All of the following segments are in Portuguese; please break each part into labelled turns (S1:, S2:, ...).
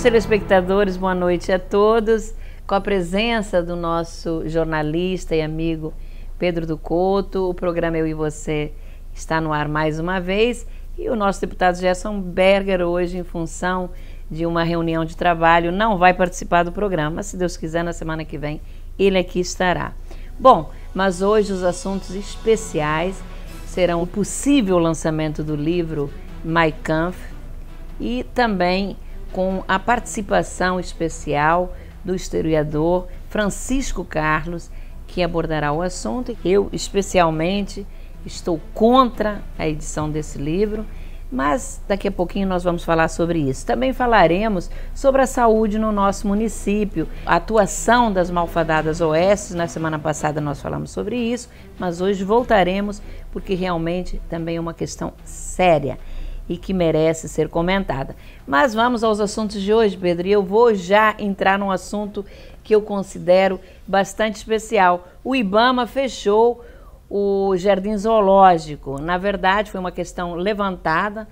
S1: telespectadores, boa noite a todos. Com a presença do nosso jornalista e amigo Pedro do Couto, o programa Eu e Você está no ar mais uma vez. E o nosso deputado Gerson Berger, hoje, em função de uma reunião de trabalho, não vai participar do programa. Mas, se Deus quiser, na semana que vem, ele aqui estará. Bom, mas hoje os assuntos especiais serão o possível lançamento do livro Mein Kampf e também com a participação especial do historiador Francisco Carlos, que abordará o assunto. Eu, especialmente, estou contra a edição desse livro, mas daqui a pouquinho nós vamos falar sobre isso. Também falaremos sobre a saúde no nosso município, a atuação das malfadadas OS. Na semana passada nós falamos sobre isso, mas hoje voltaremos porque realmente também é uma questão séria e que merece ser comentada. Mas vamos aos assuntos de hoje, Pedro, e eu vou já entrar num assunto que eu considero bastante especial. O IBAMA fechou o Jardim Zoológico. Na verdade, foi uma questão levantada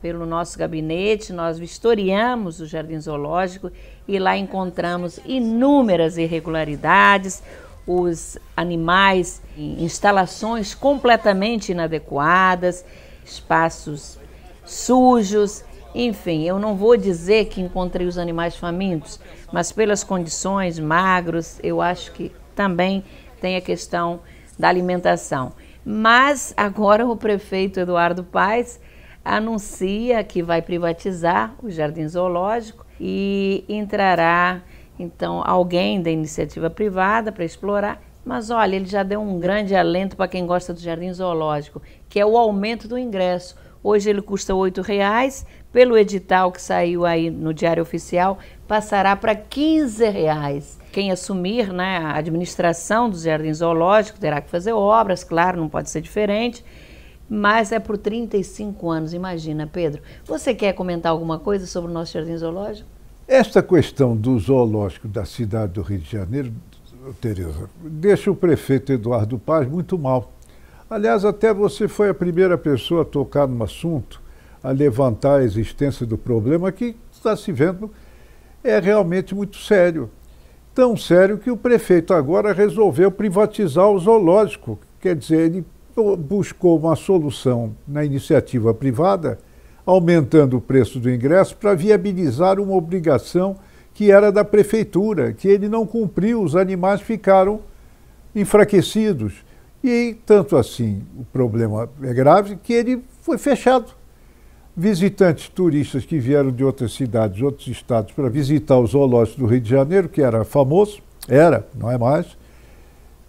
S1: pelo nosso gabinete. Nós vistoriamos o Jardim Zoológico e lá encontramos inúmeras irregularidades, os animais em instalações completamente inadequadas, espaços sujos, enfim, eu não vou dizer que encontrei os animais famintos, mas pelas condições, magros, eu acho que também tem a questão da alimentação. Mas agora o prefeito Eduardo Paes anuncia que vai privatizar o Jardim Zoológico e entrará, então, alguém da iniciativa privada para explorar. Mas olha, ele já deu um grande alento para quem gosta do Jardim Zoológico, que é o aumento do ingresso. Hoje ele custa R$ 8,00, pelo edital que saiu aí no Diário Oficial, passará para R$ 15,00. Quem assumir, né, a administração do Jardim Zoológico terá que fazer obras, claro, não pode ser diferente, mas é por 35 anos, imagina, Pedro. Você quer comentar alguma coisa sobre o nosso Jardim Zoológico?
S2: Esta questão do zoológico da cidade do Rio de Janeiro, Tereza, deixa o prefeito Eduardo Paes muito mal. Aliás, até você foi a primeira pessoa a tocar no assunto, a levantar a existência do problema que está se vendo é realmente muito sério. Tão sério que o prefeito agora resolveu privatizar o zoológico. Quer dizer, ele buscou uma solução na iniciativa privada, aumentando o preço do ingresso para viabilizar uma obrigação que era da prefeitura, que ele não cumpriu, os animais ficaram enfraquecidos. E tanto assim, o problema é grave que ele foi fechado. Visitantes turistas que vieram de outras cidades, outros estados, para visitar o zoológico do Rio de Janeiro, que era famoso, não é mais,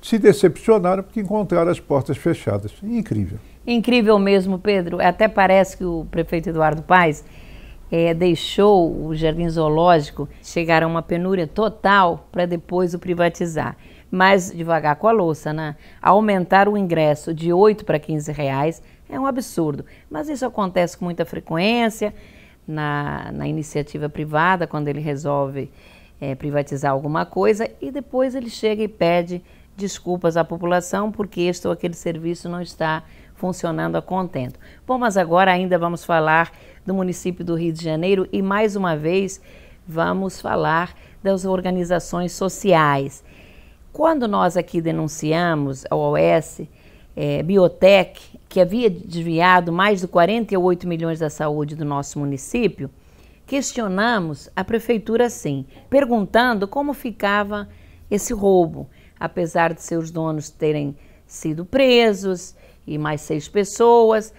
S2: se decepcionaram porque encontraram as portas fechadas. Incrível.
S1: Incrível mesmo, Pedro. Até parece que o prefeito Eduardo Paes deixou o Jardim Zoológico chegar a uma penúria total para depois o privatizar. Mas devagar com a louça, né? Aumentar o ingresso de R$ 8 para R$ 15,00 é um absurdo. Mas isso acontece com muita frequência na iniciativa privada, quando ele resolve privatizar alguma coisa e depois ele chega e pede desculpas à população porque este ou aquele serviço não está funcionando a contento. Bom, mas agora ainda vamos falar do município do Rio de Janeiro e mais uma vez vamos falar das organizações sociais. Quando nós aqui denunciamos a OS Biotech, que havia desviado mais de 48 milhões da saúde do nosso município, questionamos a prefeitura sim, perguntando como ficava esse roubo, apesar de seus donos terem sido presos e mais 6 pessoas.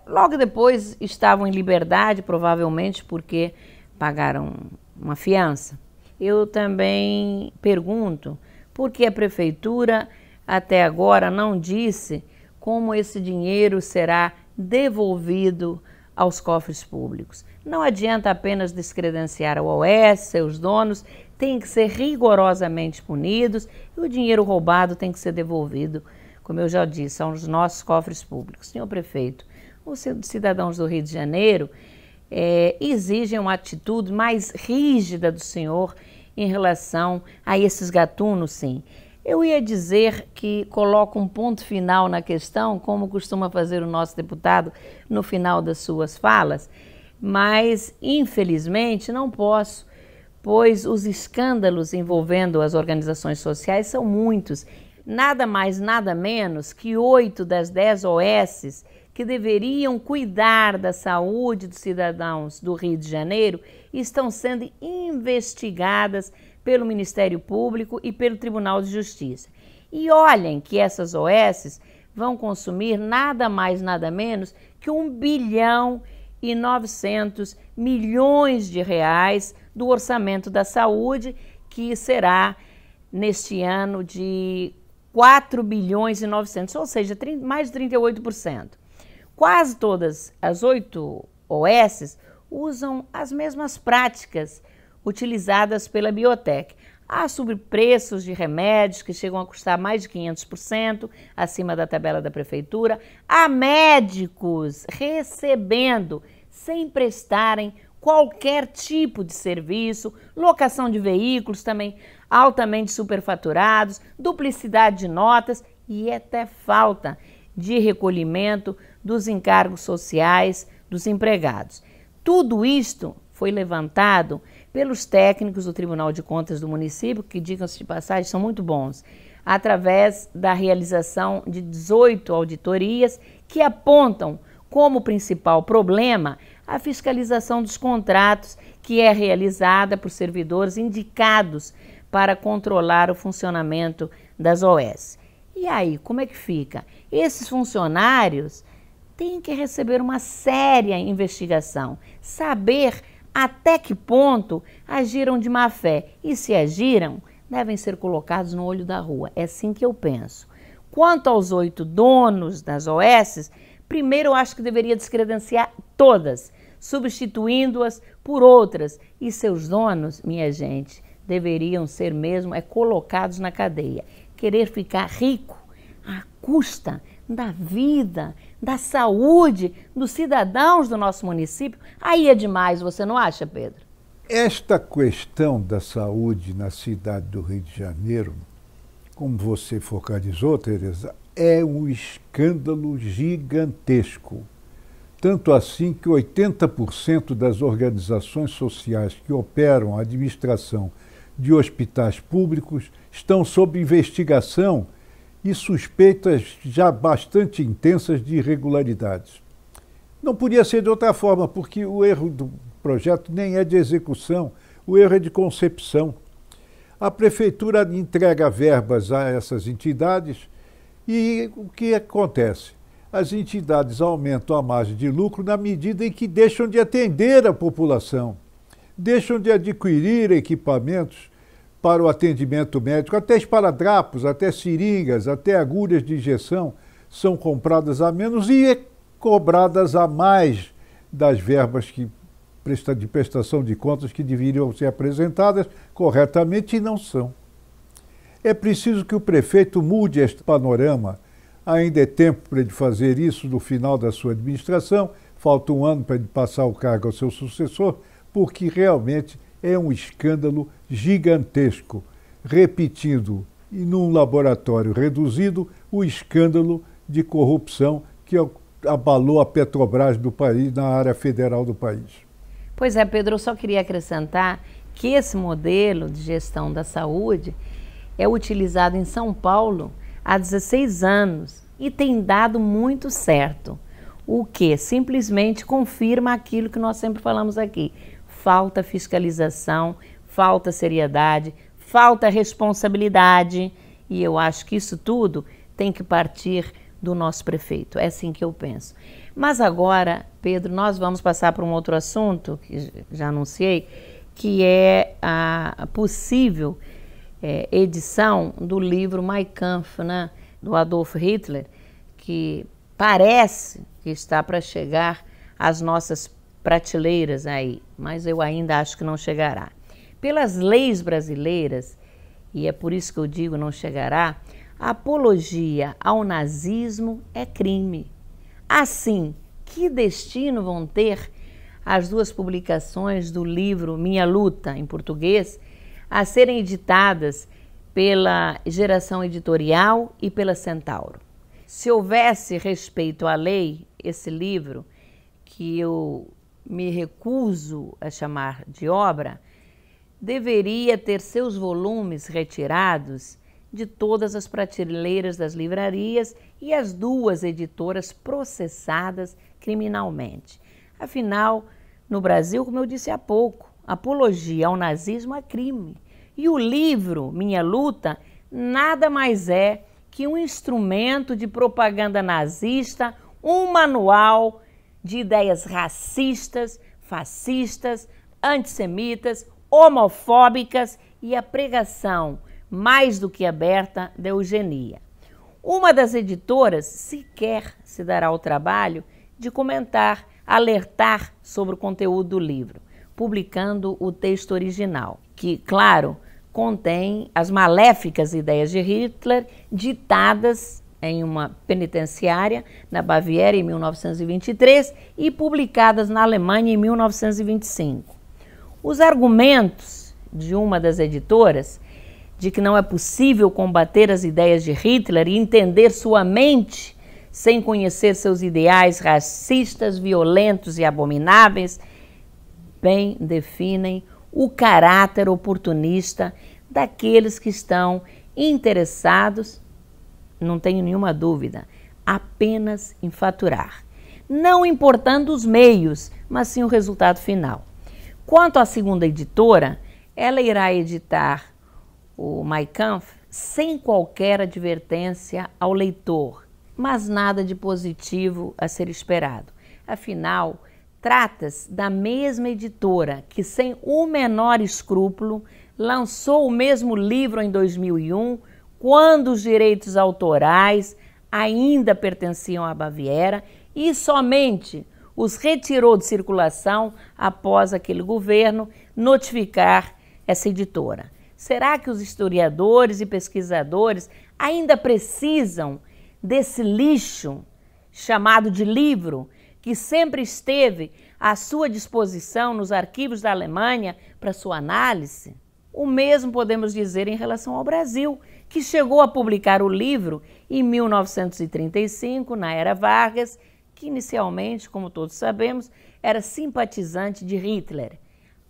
S1: Logo depois estavam em liberdade, provavelmente porque pagaram uma fiança. Eu também pergunto por que a prefeitura até agora não disse como esse dinheiro será devolvido aos cofres públicos. Não adianta apenas descredenciar a OS, seus donos têm que ser rigorosamente punidos e o dinheiro roubado tem que ser devolvido, como eu já disse, aos nossos cofres públicos. Senhor prefeito, os cidadãos do Rio de Janeiro exigem uma atitude mais rígida do senhor em relação a esses gatunos, sim. Eu ia dizer que coloca um ponto final na questão, como costuma fazer o nosso deputado no final das suas falas, mas, infelizmente, não posso, pois os escândalos envolvendo as organizações sociais são muitos. Nada mais, nada menos que 8 das 10 OSs que deveriam cuidar da saúde dos cidadãos do Rio de Janeiro estão sendo investigadas pelo Ministério Público e pelo Tribunal de Justiça. E olhem que essas OSs vão consumir nada mais, nada menos que 1,9 bilhões de reais do orçamento da saúde, que será neste ano de 4,9 bilhões, ou seja, mais de 38%. Quase todas as 8 OSs usam as mesmas práticas utilizadas pela Biotech. Há sobrepreços de remédios que chegam a custar mais de 500% acima da tabela da prefeitura. Há médicos recebendo sem prestarem qualquer tipo de serviço, locação de veículos também altamente superfaturados, duplicidade de notas e até falta de recolhimento dos encargos sociais dos empregados. Tudo isto foi levantado pelos técnicos do Tribunal de Contas do município, que, digam-se de passagem, são muito bons, através da realização de 18 auditorias que apontam como principal problema a fiscalização dos contratos, que é realizada por servidores indicados para controlar o funcionamento das OS. E aí, como é que fica? Esses funcionários têm que receber uma séria investigação, saber até que ponto agiram de má fé. E se agiram, devem ser colocados no olho da rua. É assim que eu penso. Quanto aos 8 donos das OSs, primeiro eu acho que deveria descredenciar todas, substituindo-as por outras. E seus donos, minha gente, deveriam ser mesmo colocados na cadeia. Querer ficar rico à custa da vida, da saúde dos cidadãos do nosso município, aí é demais, você não acha, Pedro?
S2: Esta questão da saúde na cidade do Rio de Janeiro, como você focalizou, Tereza, é um escândalo gigantesco. Tanto assim que 80% das organizações sociais que operam a administração de hospitais públicos estão sob investigação e suspeitas já bastante intensas de irregularidades. Não podia ser de outra forma, porque o erro do projeto nem é de execução, o erro é de concepção. A prefeitura entrega verbas a essas entidades e o que acontece? As entidades aumentam a margem de lucro na medida em que deixam de atender a população, deixam de adquirir equipamentos para o atendimento médico, até esparadrapos, até seringas, até agulhas de injeção são compradas a menos e cobradas a mais das verbas de prestação de contas que deveriam ser apresentadas corretamente e não são. É preciso que o prefeito mude este panorama. Ainda é tempo para ele fazer isso no final da sua administração, falta um ano para ele passar o cargo ao seu sucessor, porque realmente é um escândalo gigantesco, repetindo, e num laboratório reduzido, o escândalo de corrupção que abalou a Petrobras do país, na área federal do país.
S1: Pois é, Pedro, eu só queria acrescentar que esse modelo de gestão da saúde é utilizado em São Paulo há 16 anos e tem dado muito certo, o que simplesmente confirma aquilo que nós sempre falamos aqui. Falta fiscalização, falta seriedade, falta responsabilidade, e eu acho que isso tudo tem que partir do nosso prefeito. É assim que eu penso. Mas agora, Pedro, nós vamos passar para um outro assunto, que já anunciei, que é a possível edição do livro Mein Kampf, né, do Adolf Hitler, que parece que está para chegar às nossas prateleiras aí, mas eu ainda acho que não chegará. Pelas leis brasileiras, e é por isso que eu digo não chegará, a apologia ao nazismo é crime. Assim, que destino vão ter as 2 publicações do livro Minha Luta, em português, a serem editadas pela Geração Editorial e pela Centauro? Se houvesse respeito à lei, esse livro, que eu me recuso a chamar de obra, deveria ter seus volumes retirados de todas as prateleiras das livrarias e as 2 editoras processadas criminalmente. Afinal, no Brasil, como eu disse há pouco, apologia ao nazismo é crime. E o livro Minha Luta nada mais é que um instrumento de propaganda nazista, um manual de ideias racistas, fascistas, antissemitas, homofóbicas e a pregação mais do que aberta da eugenia. Uma das editoras sequer se dará ao trabalho de comentar, alertar sobre o conteúdo do livro, publicando o texto original, que, claro, contém as maléficas ideias de Hitler ditadas em uma penitenciária na Baviera em 1923 e publicadas na Alemanha em 1925. Os argumentos de uma das editoras de que não é possível combater as ideias de Hitler e entender sua mente sem conhecer seus ideais racistas, violentos e abomináveis, bem definem o caráter oportunista daqueles que estão interessados, não tenho nenhuma dúvida, apenas em faturar, não importando os meios, mas sim o resultado final. Quanto à segunda editora, ela irá editar o Mein Kampf sem qualquer advertência ao leitor, mas nada de positivo a ser esperado. Afinal, trata-se da mesma editora que, sem o menor escrúpulo, lançou o mesmo livro em 2001, quando os direitos autorais ainda pertenciam à Baviera e somente os retirou de circulação após aquele governo notificar essa editora. Será que os historiadores e pesquisadores ainda precisam desse lixo chamado de livro, que sempre esteve à sua disposição nos arquivos da Alemanha para sua análise? O mesmo podemos dizer em relação ao Brasil, que chegou a publicar o livro em 1935, na era Vargas, que inicialmente, como todos sabemos, era simpatizante de Hitler.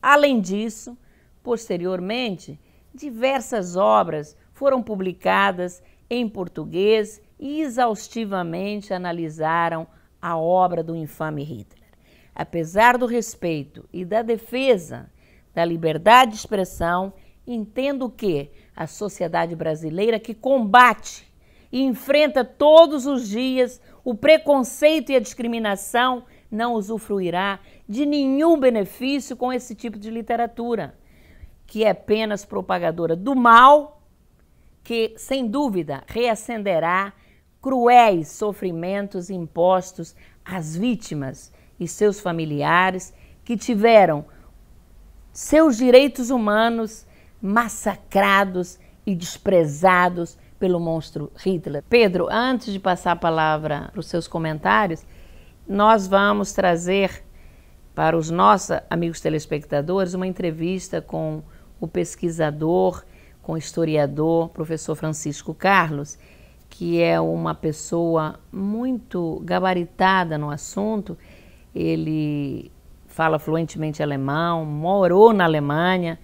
S1: Além disso, posteriormente, diversas obras foram publicadas em português e exaustivamente analisaram a obra do infame Hitler. Apesar do respeito e da defesa da liberdade de expressão, entendo que a sociedade brasileira, que combate e enfrenta todos os dias o preconceito e a discriminação, não usufruirá de nenhum benefício com esse tipo de literatura, que é apenas propagadora do mal, que, sem dúvida, reacenderá cruéis sofrimentos impostos às vítimas e seus familiares que tiveram seus direitos humanos massacrados e desprezados pelo monstro Hitler. Pedro, antes de passar a palavra para os seus comentários, nós vamos trazer para os nossos amigos telespectadores uma entrevista com o pesquisador, com o historiador, professor Francisco Carlos, que é uma pessoa muito gabaritada no assunto. Ele fala fluentemente alemão, morou na Alemanha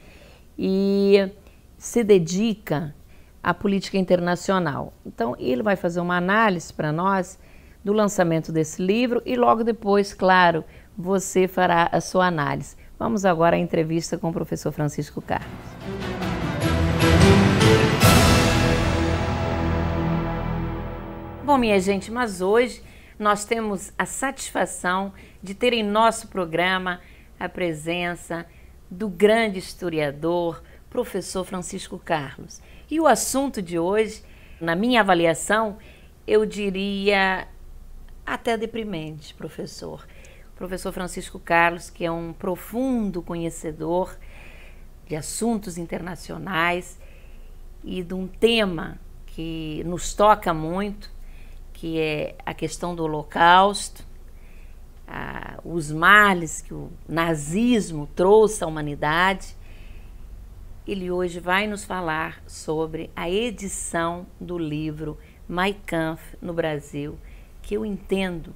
S1: e se dedica à política internacional. Então, ele vai fazer uma análise para nós do lançamento desse livro e logo depois, claro, você fará a sua análise. Vamos agora à entrevista com o professor Francisco Carlos. Bom, minha gente, mas hoje nós temos a satisfação de ter em nosso programa a presença do grande historiador, professor Francisco Carlos. E o assunto de hoje, na minha avaliação, eu diria até deprimente, professor. O professor Francisco Carlos, que é um profundo conhecedor de assuntos internacionais e de um tema que nos toca muito, que é a questão do Holocausto, os males que o nazismo trouxe à humanidade. Ele hoje vai nos falar sobre a edição do livro Mein Kampf no Brasil, que eu entendo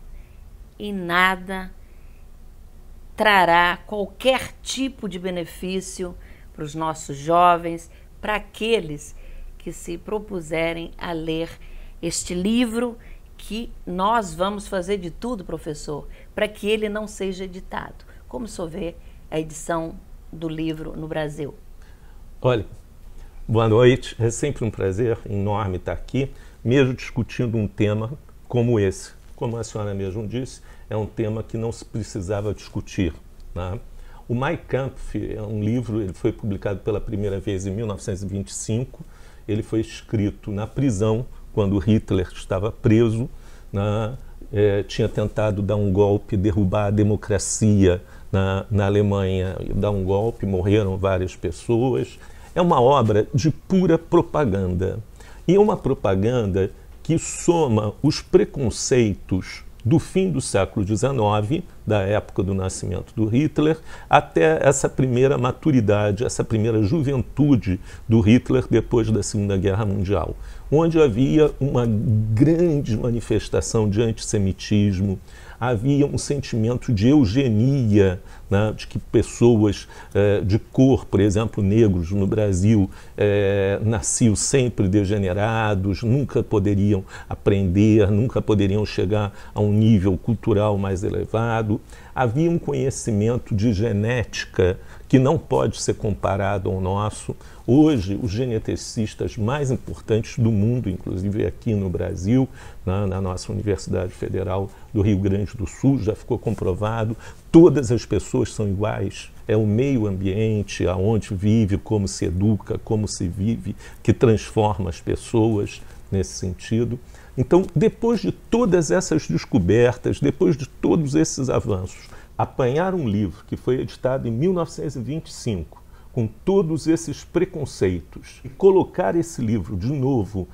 S1: em nada trará qualquer tipo de benefício para os nossos jovens, para aqueles que se propuserem a ler este livro, que nós vamos fazer de tudo, professor, para que ele não seja editado? Como o senhor vê a edição do livro no Brasil?
S3: Olha, boa noite. É sempre um prazer enorme estar aqui, mesmo discutindo um tema como esse. Como a senhora mesmo disse, é um tema que não se precisava discutir, né? O Mein Kampf é um livro, ele foi publicado pela primeira vez em 1925. Ele foi escrito na prisão, quando Hitler estava preso, né? Tinha tentado dar um golpe, derrubar a democracia na Alemanha, dar um golpe, morreram várias pessoas. É uma obra de pura propaganda. E é uma propaganda que soma os preconceitos do fim do século XIX, da época do nascimento do Hitler, até essa primeira maturidade, essa primeira juventude do Hitler depois da Segunda Guerra Mundial, onde havia uma grande manifestação de antissemitismo, havia um sentimento de eugenia, né, de que pessoas de cor, por exemplo, negros no Brasil, nasciam sempre degenerados, nunca poderiam aprender, nunca poderiam chegar a um nível cultural mais elevado. Havia um conhecimento de genética que não pode ser comparado ao nosso. Hoje, os geneticistas mais importantes do mundo, inclusive aqui no Brasil, na nossa Universidade Federal do Rio Grande do Sul, já ficou comprovado, todas as pessoas são iguais. É o meio ambiente, aonde vive, como se educa, como se vive, que transforma as pessoas nesse sentido. Então, depois de todas essas descobertas, depois de todos esses avanços, apanhar um livro que foi editado em 1925, com todos esses preconceitos, e colocar esse livro de novo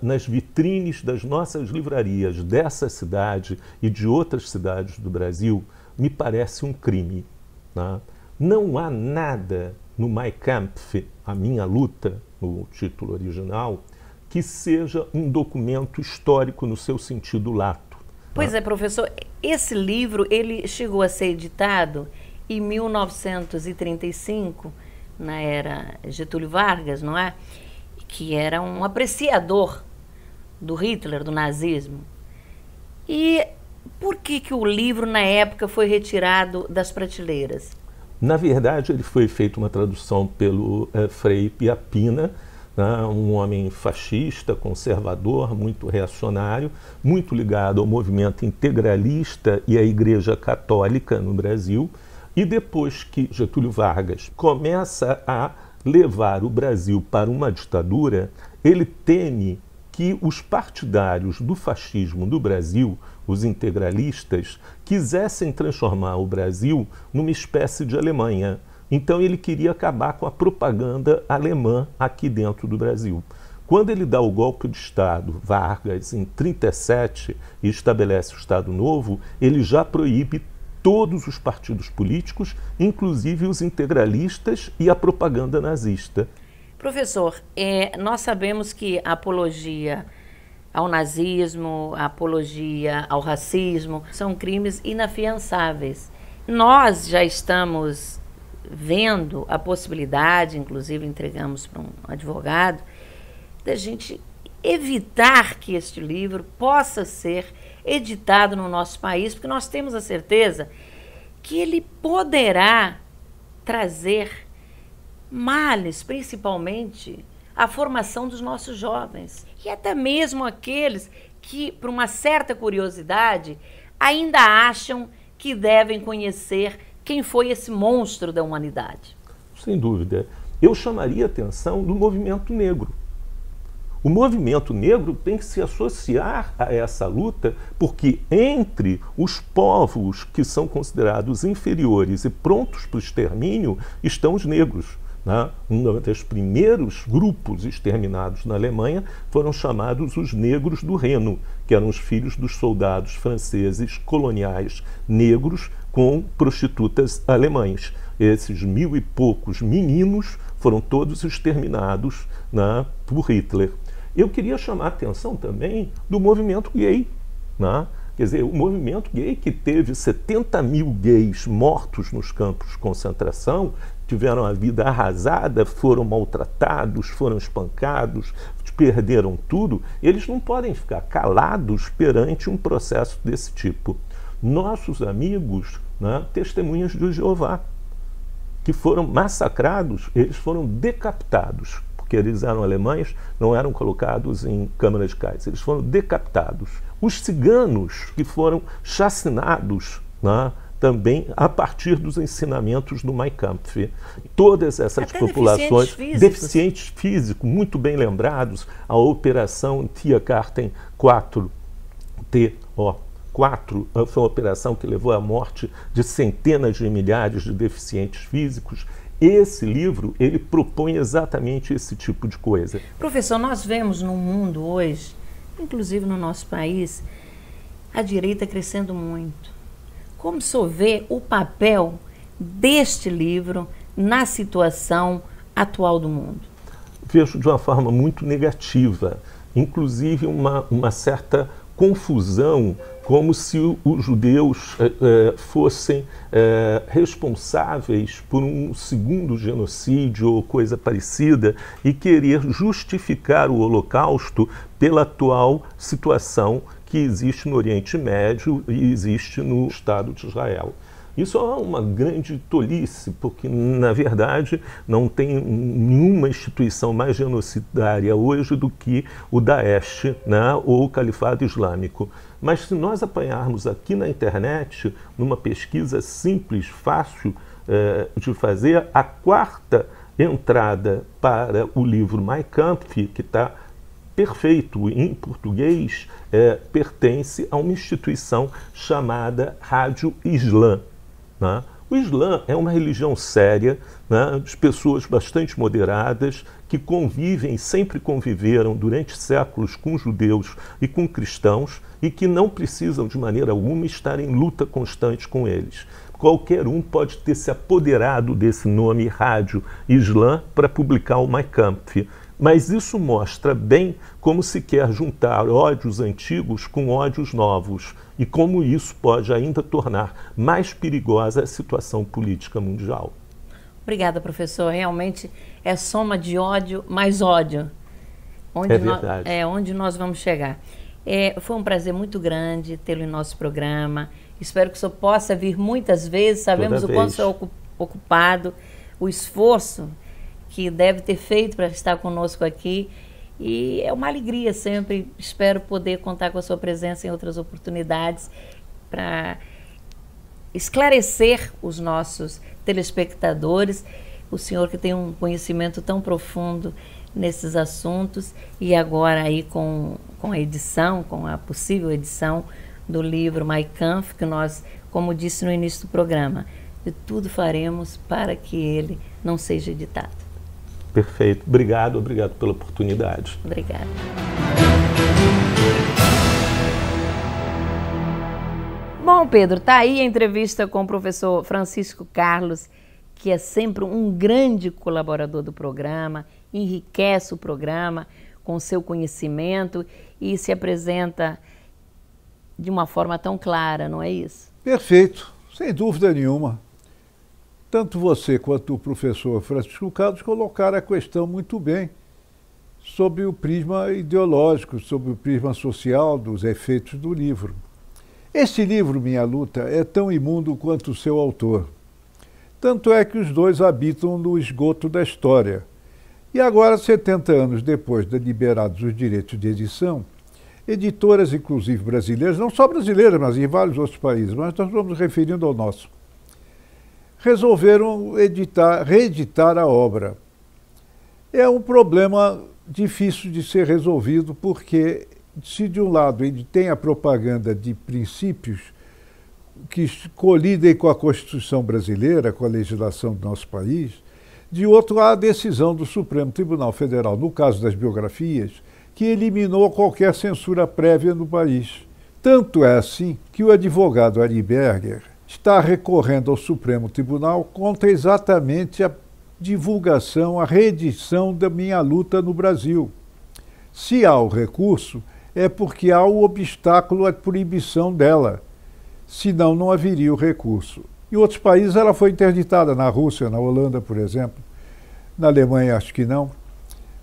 S3: nas vitrines das nossas livrarias dessa cidade e de outras cidades do Brasil, me parece um crime, né? Não há nada no Mein Kampf, A Minha Luta, no título original, que seja um documento histórico no seu sentido lato.
S1: Pois é, professor, esse livro ele chegou a ser editado em 1935, na era Getúlio Vargas, não é? Que era um apreciador do Hitler, do nazismo. E por que o livro, na época, foi retirado das prateleiras?
S3: Na verdade, ele foi feito uma tradução pelo Frei Piapina, né, um homem fascista, conservador, muito reacionário, muito ligado ao movimento integralista e à Igreja Católica no Brasil. E depois que Getúlio Vargas começa a levar o Brasil para uma ditadura, ele teme que os partidários do fascismo do Brasil, os integralistas, quisessem transformar o Brasil numa espécie de Alemanha. Então ele queria acabar com a propaganda alemã aqui dentro do Brasil. Quando ele dá o golpe de Estado, Vargas, em 1937, e estabelece o Estado Novo, ele já proíbe todos os partidos políticos, inclusive os integralistas e a propaganda nazista.
S1: Professor, nós sabemos que a apologia ao nazismo, a apologia ao racismo, são crimes inafiançáveis. Nós já estamos vendo a possibilidade, inclusive entregamos para um advogado, da gente evitar que este livro possa ser editado no nosso país, porque nós temos a certeza que ele poderá trazer males, principalmente a formação dos nossos jovens e até mesmo aqueles que, por uma certa curiosidade, ainda acham que devem conhecer quem foi esse monstro da humanidade.
S3: Sem dúvida. Eu chamaria a atenção do movimento negro. O movimento negro tem que se associar a essa luta, porque entre os povos que são considerados inferiores e prontos para o extermínio estão os negros. Um dos primeiros grupos exterminados na Alemanha foram chamados os negros do Reno, que eram os filhos dos soldados franceses coloniais negros com prostitutas alemãs. Esses 1000 e poucos meninos foram todos exterminados por Hitler. Eu queria chamar a atenção também do movimento gay, Quer dizer, o movimento gay que teve 70 mil gays mortos nos campos de concentração tiveram a vida arrasada, foram maltratados, foram espancados, perderam tudo, eles não podem ficar calados perante um processo desse tipo. Nossos amigos, né, testemunhas de Jeová, que foram massacrados, eles foram decapitados, porque eles eram alemães, não eram colocados em câmaras de gás, eles foram decapitados. Os ciganos que foram chacinados, né, também a partir dos ensinamentos do Mein Kampf. Todas essas
S1: até
S3: populações, deficientes físicos, muito bem lembrados, a Operação Tiergarten 4, TO4, foi uma operação que levou à morte de centenas de milhares de deficientes físicos. Esse livro, ele propõe exatamente esse tipo de coisa.
S1: Professor, nós vemos no mundo hoje, inclusive no nosso país, a direita crescendo muito. Como o senhor vê o papel deste livro na situação atual do mundo?
S3: Vejo de uma forma muito negativa, inclusive uma certa confusão, como se os judeus fossem responsáveis por um segundo genocídio ou coisa parecida, e querer justificar o Holocausto pela atual situação que existe no Oriente Médio e existe no Estado de Israel. Isso é uma grande tolice, porque, na verdade, não tem nenhuma instituição mais genocidária hoje do que o Daesh, né, ou o Califado Islâmico. Mas se nós apanharmos aqui na internet, numa pesquisa simples, fácil de fazer, a quarta entrada para o livro Mein Kampf, que está perfeito em português, pertence a uma instituição chamada Rádio Islã. Né? O Islã é uma religião séria, né, de pessoas bastante moderadas, que convivem, sempre conviveram durante séculos com judeus e com cristãos, e que não precisam de maneira alguma estar em luta constante com eles. Qualquer um pode ter se apoderado desse nome Rádio Islã para publicar o Mein Kampf. Mas isso mostra bem como se quer juntar ódios antigos com ódios novos, e como isso pode ainda tornar mais perigosa a situação política mundial.
S1: Obrigada, professor. Realmente é soma de ódio mais ódio. Onde nós vamos chegar. Foi um prazer muito grande tê-lo em nosso programa. Espero que o senhor possa vir muitas vezes. Sabemos o quanto o senhor é ocupado, o esforço que deve ter feito para estar conosco aqui, e é uma alegria sempre. Espero poder contar com a sua presença em outras oportunidades para esclarecer os nossos telespectadores, o senhor que tem um conhecimento tão profundo nesses assuntos, e agora aí com a edição, com a possível edição do livro Mein Kampf, que nós, como disse no início do programa, de tudo faremos para que ele não seja editado.
S3: Perfeito. Obrigado pela oportunidade.
S1: Obrigada. Bom, Pedro, tá aí a entrevista com o professor Francisco Carlos, que é sempre um grande colaborador do programa, enriquece o programa com o seu conhecimento e se apresenta de uma forma tão clara, não é isso?
S2: Perfeito, sem dúvida nenhuma. Tanto você quanto o professor Francisco Carlos colocaram a questão muito bem, sob o prisma ideológico, sob o prisma social dos efeitos do livro. Esse livro, Minha Luta, é tão imundo quanto o seu autor. Tanto é que os dois habitam no esgoto da história. E agora, 70 anos depois de liberados os direitos de edição, editoras, inclusive brasileiras, não só brasileiras, mas em vários outros países, mas nós vamos referindo ao nosso, resolveram reeditar a obra. É um problema difícil de ser resolvido, porque se de um lado ele tem a propaganda de princípios que colidem com a Constituição brasileira, com a legislação do nosso país, de outro há a decisão do Supremo Tribunal Federal, no caso das biografias, que eliminou qualquer censura prévia no país. Tanto é assim que o advogado Ari Berger está recorrendo ao Supremo Tribunal contra exatamente a divulgação, a reedição da Minha Luta no Brasil. Se há o recurso, é porque há o obstáculo à proibição dela, senão não haveria o recurso. Em outros países ela foi interditada, na Rússia, na Holanda, por exemplo. Na Alemanha acho que não.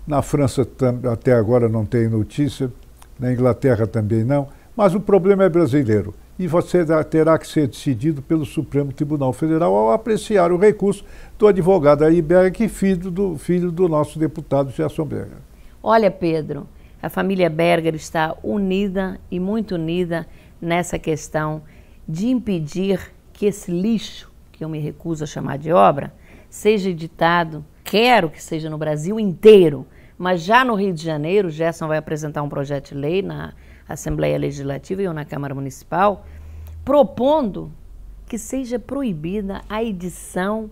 S2: Na França até agora não tem notícia. Na Inglaterra também não. Mas o problema é brasileiro. E você terá que ser decidido pelo Supremo Tribunal Federal ao apreciar o recurso do advogado Ari Berger, filho do nosso deputado Gerson Berger.
S1: Olha, Pedro, a família Berger está unida e muito unida nessa questão de impedir que esse lixo, que eu me recuso a chamar de obra, seja editado. Quero que seja no Brasil inteiro, mas já no Rio de Janeiro, o Gerson vai apresentar um projeto de lei na Assembleia Legislativa e eu na Câmara Municipal, propondo que seja proibida a edição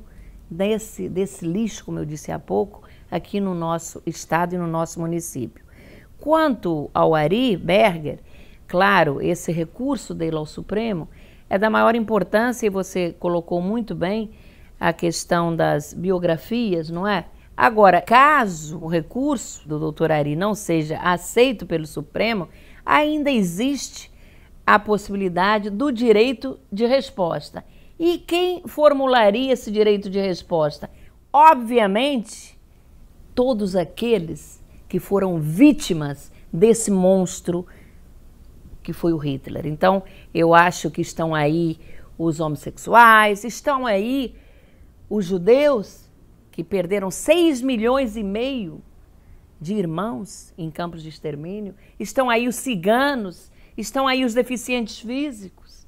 S1: desse lixo, como eu disse há pouco, aqui no nosso estado e no nosso município. Quanto ao Ari Berger, claro, esse recurso dele ao Supremo é da maior importância e você colocou muito bem a questão das biografias, não é? Agora, caso o recurso do doutor Ari não seja aceito pelo Supremo, ainda existe a possibilidade do direito de resposta. E quem formularia esse direito de resposta? Obviamente, todos aqueles que foram vítimas desse monstro que foi o Hitler. Então, eu acho que estão aí os homossexuais, estão aí os judeus, que perderam 6,5 milhões de irmãos em campos de extermínio, estão aí os ciganos, estão aí os deficientes físicos,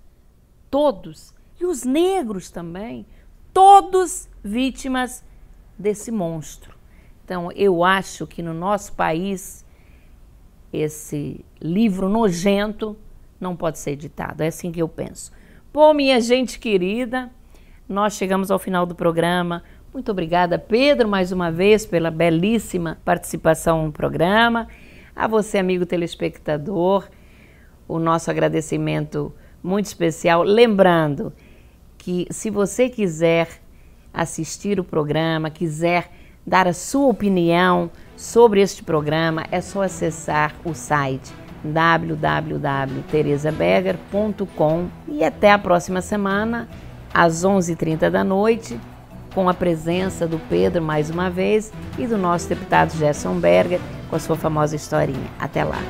S1: todos, e os negros também, todos vítimas desse monstro. Então, eu acho que no nosso país, esse livro nojento não pode ser editado, é assim que eu penso. Bom, minha gente querida, nós chegamos ao final do programa. Muito obrigada, Pedro, mais uma vez, pela belíssima participação no programa. A você, amigo telespectador, o nosso agradecimento muito especial. Lembrando que, se você quiser assistir o programa, quiser dar a sua opinião sobre este programa, é só acessar o site www.teresaberger.com e até a próxima semana, às 11h30 da noite, com a presença do Pedro mais uma vez e do nosso deputado Gerson Berger com a sua famosa historinha. Até lá!